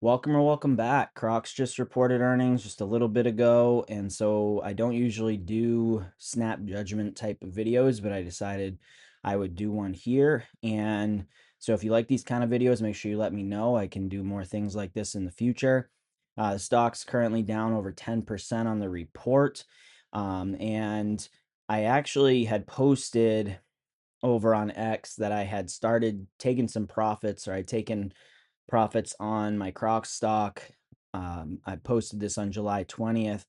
Welcome or welcome back. Crocs just reported earnings just a little bit ago, and so I don't usually do snap judgment type of videos, but I decided I would do one here. And so if you like these kind of videos, make sure you let me know. I can do more things like this in the future. The stock's currently down over 10% on the report. And I actually had posted over on X that I had started taking some profits, or I'd taken profits on my Crocs stock. I posted this on July 20th.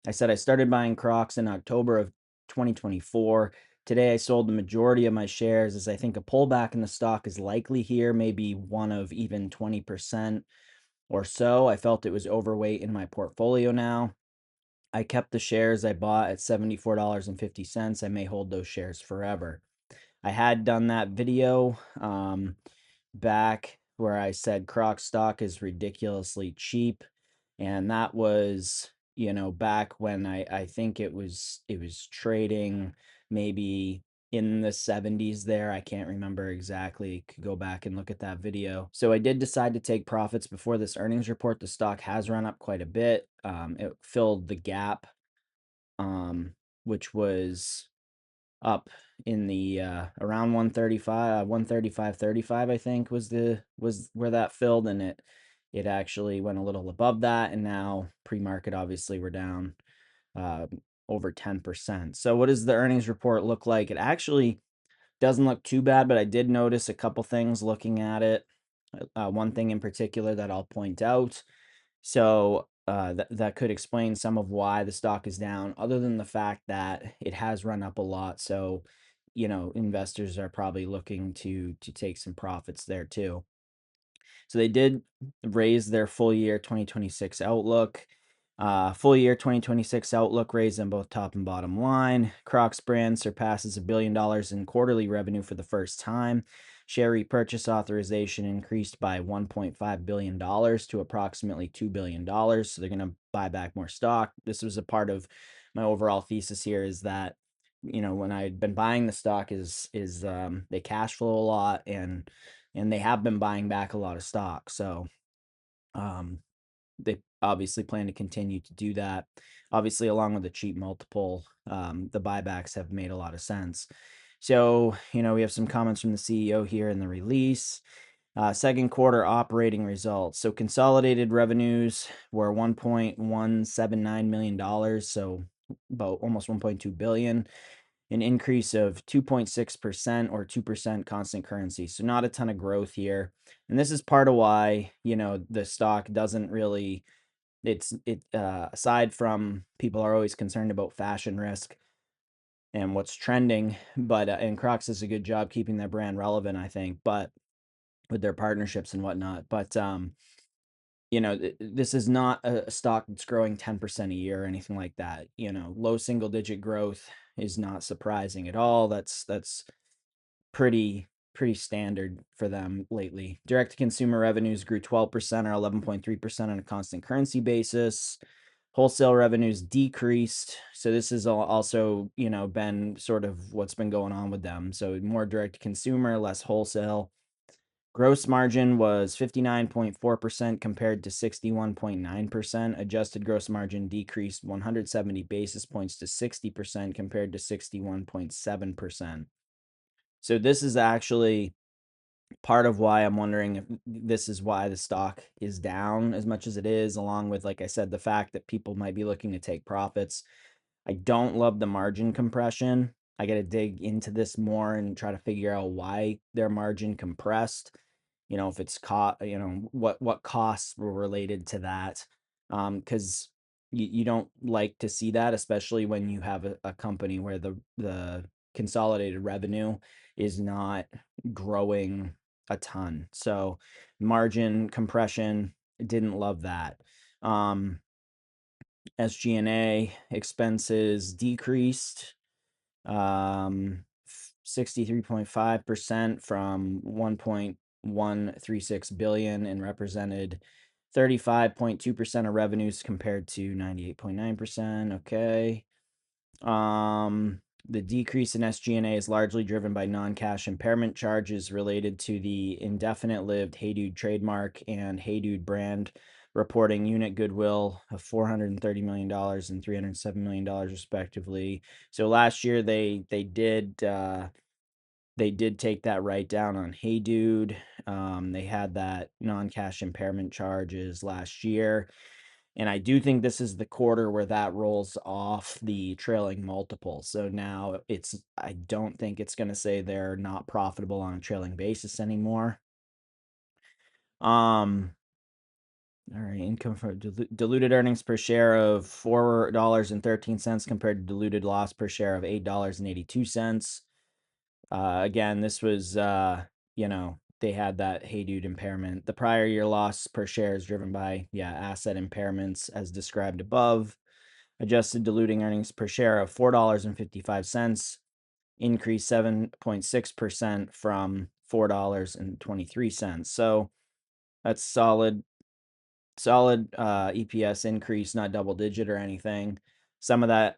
I said I started buying Crocs in October of 2024. Today, I sold the majority of my shares as I think a pullback in the stock is likely here, maybe one of even 20% or so. I felt it was overweight in my portfolio now. I kept the shares I bought at $74.50. I may hold those shares forever. I had done that video back where I said Croc stock is ridiculously cheap, and that was, back when I think it was trading maybe in the 70s there. I can't remember exactly. Could go back and look at that video. So I did decide to take profits before this earnings report. The stock has run up quite a bit. It filled the gap, which was up in the around 135, 135.35, I think was where that filled, and it actually went a little above that, and now pre-market obviously we're down uh, over 10%. So what does the earnings report look like? It actually doesn't look too bad, but I did notice a couple things looking at it. One thing in particular that I'll point out, so that could explain some of why the stock is down, other than the fact that it has run up a lot. So, investors are probably looking to take some profits there too. So they did raise their full year 2026 outlook. Full year 2026 outlook raised on both top and bottom line. Crocs brand surpasses $1 billion in quarterly revenue for the first time. Share repurchase authorization increased by $1.5 billion to approximately $2 billion. So they're going to buy back more stock. This was a part of my overall thesis here, is that, when I had been buying the stock, is they cash flow a lot, and they have been buying back a lot of stock. So um, they obviously plan to continue to do that. Obviously, along with the cheap multiple, the buybacks have made a lot of sense. So, we have some comments from the CEO here in the release. Second quarter operating results. So consolidated revenues were $1.179 million, so about almost 1.2 billion, an increase of 2.6% or 2% constant currency. So not a ton of growth here. And this is part of why, the stock doesn't really, aside from people are always concerned about fashion risk and what's trending, but and Crocs does a good job keeping their brand relevant, I think, but with their partnerships and whatnot. But this is not a stock that's growing 10% a year or anything like that. Low single digit growth is not surprising at all. That's pretty standard for them lately. Direct to consumer revenues grew 12% or 11.3% on a constant currency basis. Wholesale revenues decreased. So this is also, been sort of what's been going on with them. So more direct to consumer, less wholesale. Gross margin was 59.4% compared to 61.9%. Adjusted gross margin decreased 170 basis points to 60% compared to 61.7%. So this is actually part of why I'm wondering if this is why the stock is down as much as it is, along with, like I said, the fact that people might be looking to take profits. I don't love the margin compression. I got to dig into this more and try to figure out why their margin compressed. If it's what costs were related to that. Because you don't like to see that, especially when you have a company where the consolidated revenue is not growing a ton. So margin compression, didn't love that. Um, SG&A expenses decreased 63.5% from 1.136 billion and represented 35.2% of revenues compared to 98.9%. Okay. The decrease in SG&A is largely driven by non-cash impairment charges related to the indefinite-lived HEYDUDE trademark and HEYDUDE brand, reporting unit goodwill of $430 million and $307 million respectively. So last year they did take that write down on HEYDUDE. They had that non-cash impairment charges last year. And I do think this is the quarter where that rolls off the trailing multiple. So now I don't think it's going to say they're not profitable on a trailing basis anymore. All right, income for diluted earnings per share of $4.13 compared to diluted loss per share of $8.82. Again, this was, they had that HEYDUDE impairment. The prior year loss per share is driven by, asset impairments as described above. Adjusted diluting earnings per share of $4.55 increased 7.6% from $4.23. So that's solid EPS increase, not double digit or anything. Some of that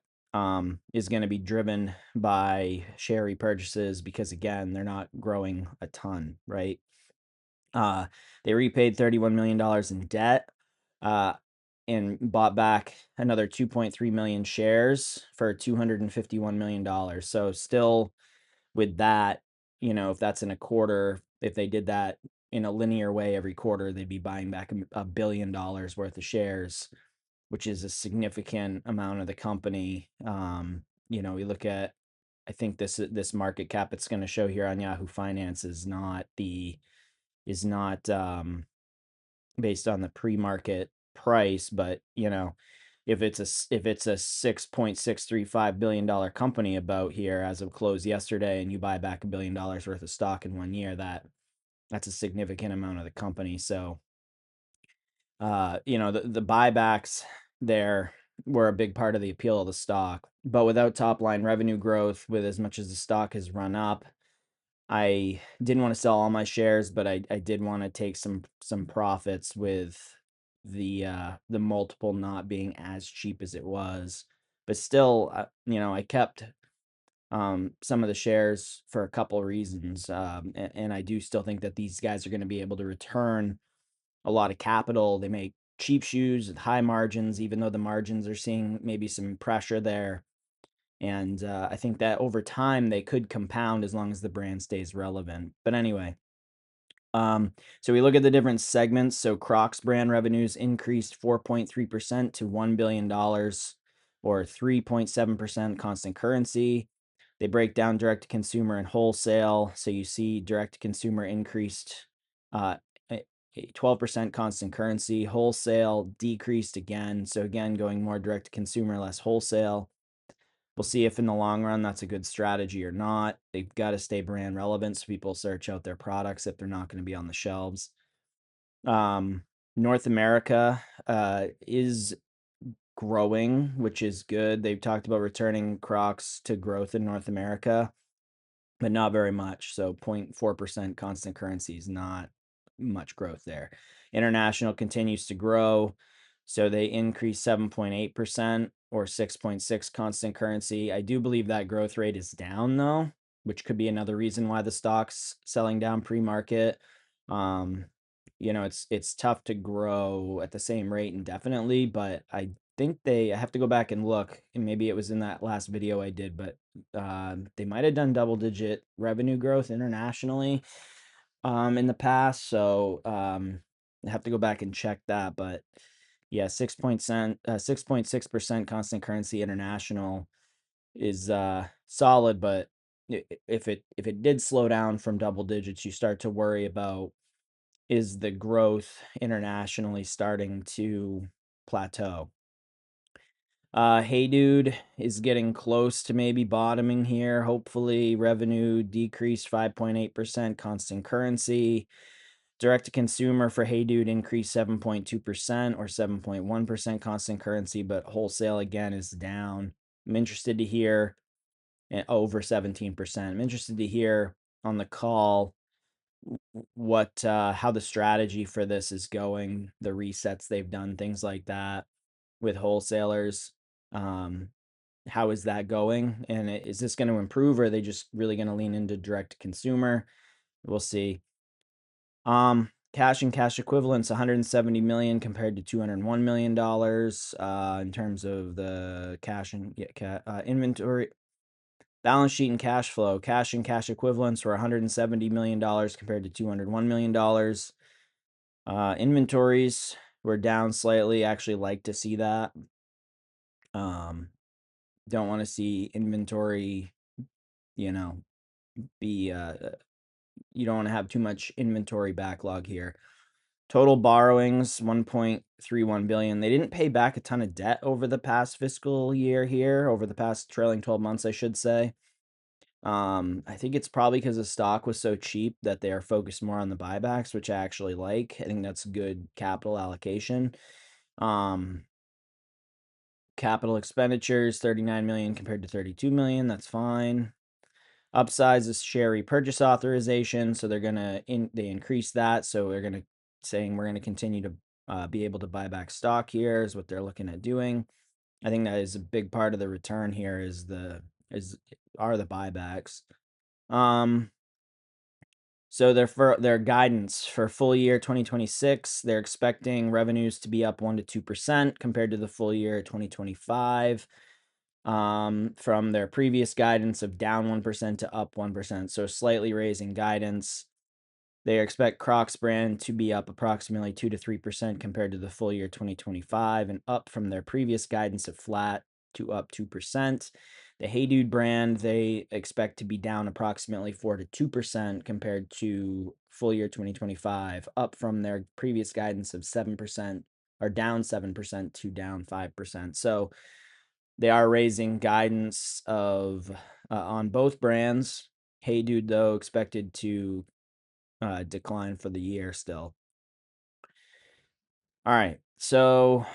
is going to be driven by share repurchases because, again, they're not growing a ton, right? They repaid $31 million in debt and bought back another 2.3 million shares for $251 million. So still with that, if that's in a quarter, if they did that in a linear way every quarter, they'd be buying back $1 billion worth of shares, which is a significant amount of the company. We look at, I think this market cap it's going to show here on Yahoo Finance is not based on the pre-market price, but if it's a $6.635 billion company about here as of close yesterday, and you buy back $1 billion worth of stock in 1 year, that's a significant amount of the company. So the buybacks there were a big part of the appeal of the stock, but without top line revenue growth, with as much as the stock has run up, I didn't want to sell all my shares, but I did want to take some profits with the multiple not being as cheap as it was. But still, I kept some of the shares for a couple reasons, and I do still think that these guys are going to be able to return a lot of capital. They make cheap shoes with high margins, even though the margins are seeing maybe some pressure there. And I think that over time they could compound as long as the brand stays relevant. But anyway, so we look at the different segments. So Crocs brand revenues increased 4.3% to $1 billion or 3.7% constant currency. They break down direct to consumer and wholesale. So you see direct to consumer increased 12% constant currency. Wholesale decreased again. So again, going more direct to consumer, less wholesale. We'll see if in the long run that's a good strategy or not. They've got to stay brand relevant so people search out their products if they're not going to be on the shelves. North America is growing, which is good. They've talked about returning Crocs to growth in North America, but not very much. So 0.4% constant currency is not much growth there. International continues to grow. So they increased 7.8% or 6.6 constant currency. I do believe that growth rate is down though, which could be another reason why the stock's selling down pre-market. It's tough to grow at the same rate indefinitely, but I think I have to go back and look, and maybe it was in that last video I did, but they might have done double-digit revenue growth internationally in the past. So I have to go back and check that, but yeah, 6.6% constant currency international is solid, but if it did slow down from double digits, you start to worry about, is the growth internationally starting to plateau? HEYDUDE is getting close to maybe bottoming here. Hopefully, revenue decreased 5.8% constant currency. Direct to consumer for HEYDUDE increased 7.2% or 7.1% constant currency, but wholesale again is down. I'm interested to hear over 17%. I'm interested to hear on the call how the strategy for this is going, the resets they've done, things like that with wholesalers. how is that going? And is this going to improve, or are they just really going to lean into direct to consumer? We'll see. Cash and cash equivalents, 170 million compared to 201 million dollars. In terms of the cash and inventory, balance sheet and cash flow, cash and cash equivalents were 170 million dollars compared to 201 million dollars. Inventories were down slightly. Actually, like to see that. Um, don't want to see inventory, you know, be you don't want to have too much inventory backlog here. Total borrowings 1.31 billion. They didn't pay back a ton of debt over the past fiscal year here, over the past trailing 12 months, I should say. I think it's probably because the stock was so cheap that they are focused more on the buybacks, which I actually like. I think that's good capital allocation. Um, Capital expenditures 39 million compared to 32 million. That's fine. Upsize is share repurchase authorization, so they're gonna they increase that, so they're gonna saying we're gonna continue to be able to buy back stock here is what they're looking at doing. I think that is a big part of the return here is are the buybacks. Um, so their guidance for full year 2026, they're expecting revenues to be up 1 to 2% compared to the full year 2025. From their previous guidance of down 1% to up 1%. So slightly raising guidance. They expect Crocs brand to be up approximately 2 to 3% compared to the full year 2025 and up from their previous guidance of flat to up 2%. The HEYDUDE brand, they expect to be down approximately 4 to 2% compared to full year 2025, up from their previous guidance of 7% or down 7% to down 5%. So they are raising guidance of on both brands. HEYDUDE, though, expected to decline for the year still. All right. So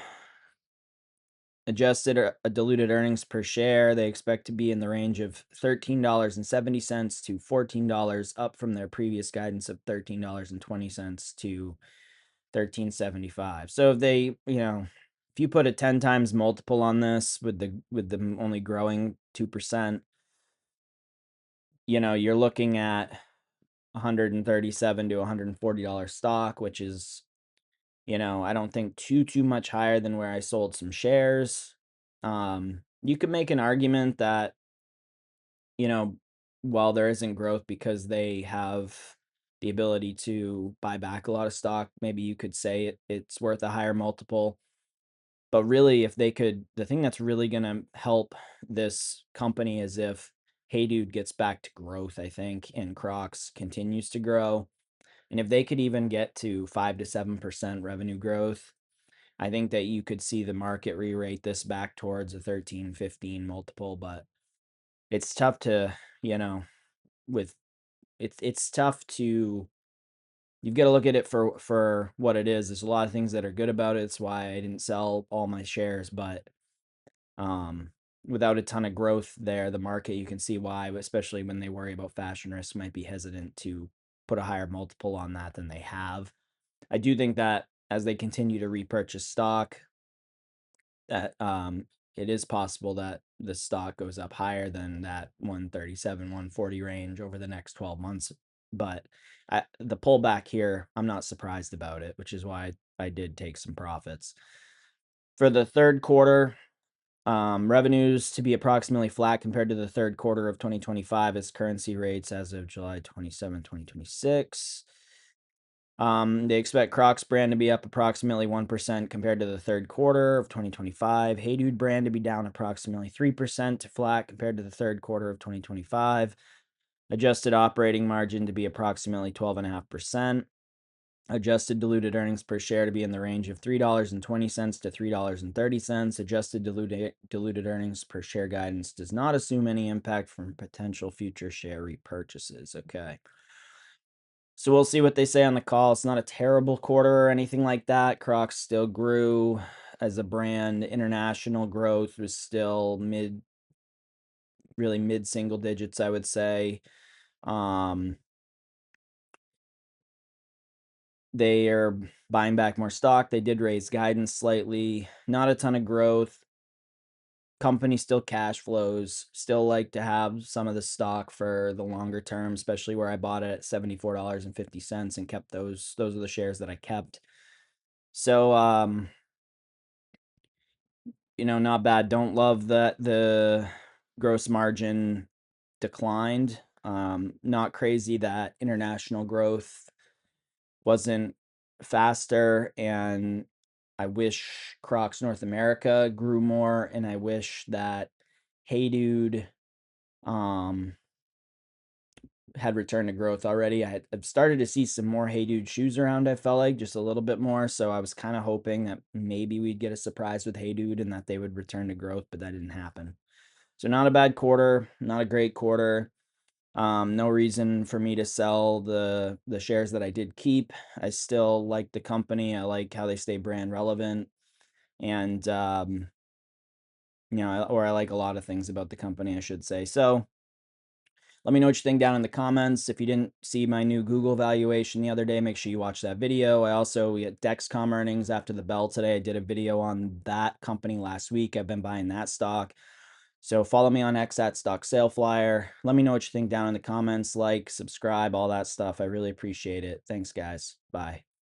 adjusted diluted earnings per share, they expect to be in the range of $13.70 to $14, up from their previous guidance of $13.20 to $13.75. So if they, if you put a 10 times multiple on this with them only growing 2%, you're looking at $137 to $140 stock, which is, I don't think too much higher than where I sold some shares. You could make an argument that, you know, while there isn't growth because they have the ability to buy back a lot of stock, maybe you could say it's worth a higher multiple. But really, if they could, the thing that's really going to help this company is if HeyDude gets back to growth, I think, and Crocs continues to grow. And if they could even get to 5 to 7% revenue growth, I think that you could see the market re-rate this back towards a 13, 15 multiple. But it's tough to, with it's tough to you've got to look at it for what it is. There's a lot of things that are good about it. It's why I didn't sell all my shares, but um without a ton of growth there, the market, you can see why, especially when they worry about fashion risk, might be hesitant to put a higher multiple on that than they have. I do think that as they continue to repurchase stock, that it is possible that the stock goes up higher than that 137, 140 range over the next 12 months. But the pullback here, I'm not surprised about it, which is why I did take some profits. For the third quarter, revenues to be approximately flat compared to the third quarter of 2025 as currency rates as of July 27, 2026. They expect Crocs brand to be up approximately 1% compared to the third quarter of 2025. HeyDude brand to be down approximately 3% to flat compared to the third quarter of 2025. Adjusted operating margin to be approximately 12.5%. Adjusted diluted earnings per share to be in the range of $3.20 to $3.30. Adjusted diluted earnings per share guidance does not assume any impact from potential future share repurchases. Okay. So we'll see what they say on the call. It's not a terrible quarter or anything like that. Crocs still grew as a brand. International growth was still really mid single digits, I would say. They are buying back more stock. They did raise guidance slightly. Not a ton of growth. company still cash flows, still like to have some of the stock for the longer term, especially where I bought it at $74.50 and kept those are the shares that I kept. So not bad. Don't love that the gross margin declined. Not crazy that international growth wasn't faster, and I wish Crocs North America grew more, and I wish that HEYDUDE um had returned to growth already. I've started to see some more HEYDUDE shoes around, I felt like just a little bit more. So I was kind of hoping that maybe we'd get a surprise with HEYDUDE and that they would return to growth, but that didn't happen. So not a bad quarter, not a great quarter. No reason for me to sell the shares that I did keep. I still like the company. I like how they stay brand relevant, and or I like a lot of things about the company, I should say. So let me know what you think down in the comments. If you didn't see my new Google valuation the other day, make sure you watch that video. We had Dexcom earnings after the bell today. I did a video on that company last week. I've been buying that stock. So follow me on X at Stock Sale Flyer. Let me know what you think down in the comments. Like, subscribe, all that stuff. I really appreciate it. Thanks, guys. Bye.